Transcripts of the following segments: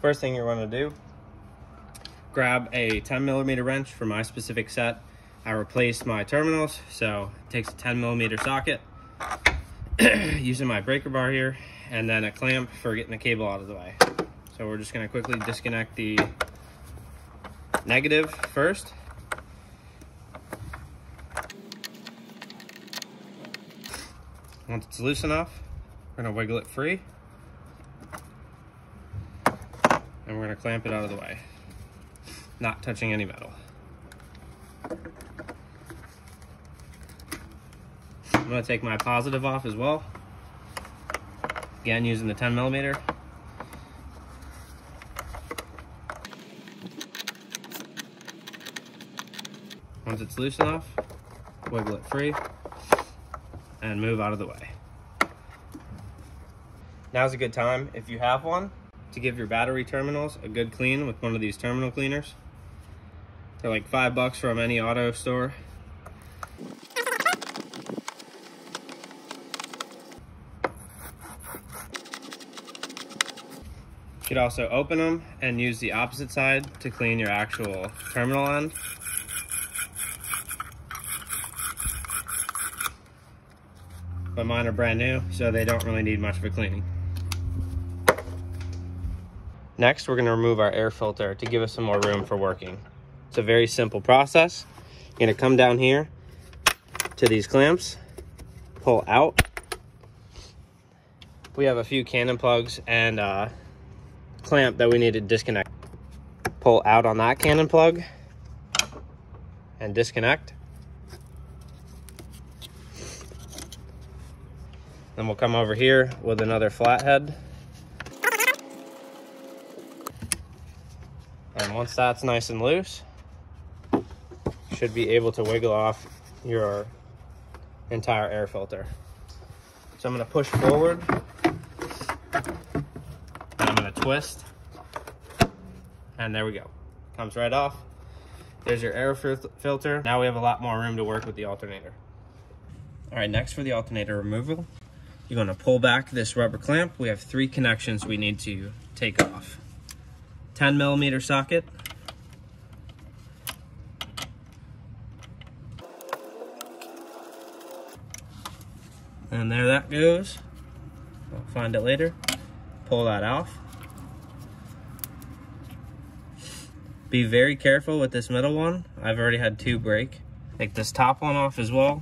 First thing you're going to do, grab a 10mm wrench for my specific set. I replaced my terminals, so it takes a 10mm socket using my breaker bar here, and then a clamp for getting the cable out of the way. So we're just going to quickly disconnect the negative first. Once it's loose enough, we're going to wiggle it free, and we're going to clamp it out of the way, not touching any metal. I'm going to take my positive off as well, again using the 10mm. Once it's loose enough, wiggle it free and move out of the way. Now's a good time, if you have one, to give your battery terminals a good clean with one of these terminal cleaners. They're like $5 from any auto store. You could also open them and use the opposite side to clean your actual terminal end. But mine are brand new, so they don't really need much of a cleaning. Next, we're going to remove our air filter to give us some more room for working. It's a very simple process. You're going to come down here to these clamps, pull out. We have a few cannon plugs and a clamp that we need to disconnect. Pull out on that cannon plug and disconnect. Then we'll come over here with another flathead. And once that's nice and loose, you should be able to wiggle off your entire air filter. So I'm going to push forward, and I'm going to twist, and there we go. Comes right off. There's your air filter. Now we have a lot more room to work with the alternator. All right, next for the alternator removal, you're going to pull back this rubber clamp. We have 3 connections we need to take off. 10mm socket, and there that goes. I'll find it later. Pull that off. Be very careful with this middle one. I've already had 2 break. Take this top one off as well.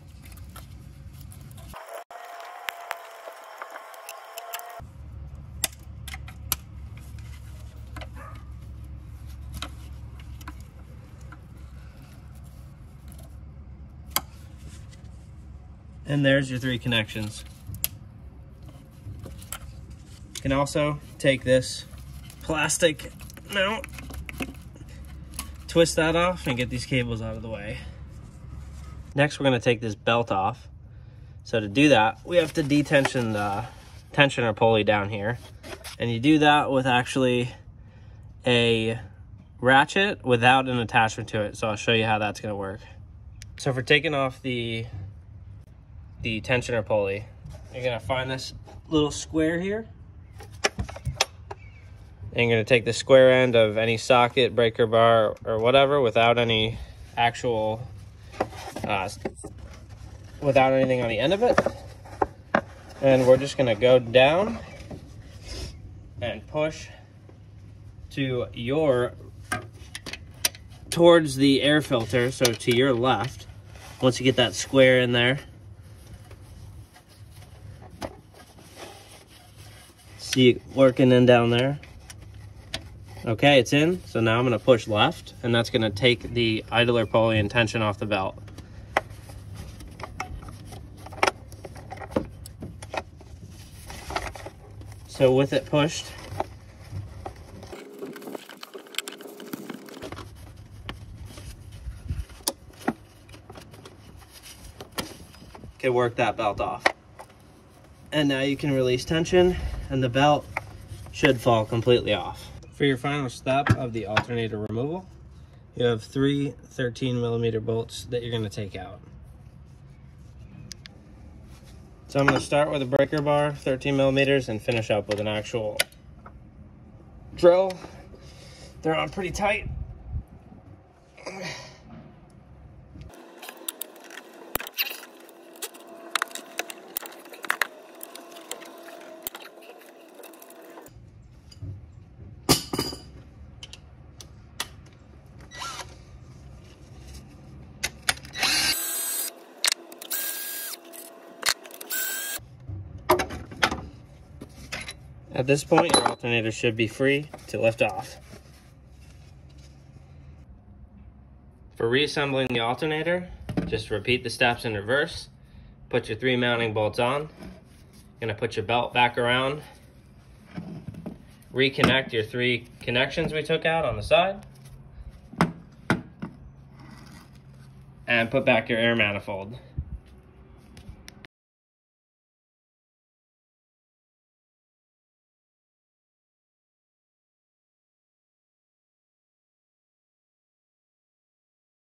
And there's your 3 connections. You can also take this plastic mount, twist that off, and get these cables out of the way. Next, we're going to take this belt off. So to do that, we have to detension the tensioner pulley down here. And you do that with actually a ratchet without an attachment to it. So I'll show you how that's going to work. So for taking off the tensioner pulley, you're going to find this little square here, and you're going to take the square end of any socket, breaker bar, or whatever without any actual without anything on the end of it, and we're just going to go down and push to towards the air filter, so to your left. Once you get that square in there, see it working in down there. Okay, it's in. So now I'm going to push left, and that's going to take the idler pulley and tension off the belt. So with it pushed, can work that belt off. And now you can release tension, and the belt should fall completely off. For your final step of the alternator removal, you have 3 13mm bolts that you're going to take out. So I'm going to start with a breaker bar, 13mm, and finish up with an actual drill. They're on pretty tight. At this point, your alternator should be free to lift off. For reassembling the alternator, just repeat the steps in reverse. Put your 3 mounting bolts on. You're gonna put your belt back around. Reconnect your 3 connections we took out on the side. And put back your air manifold.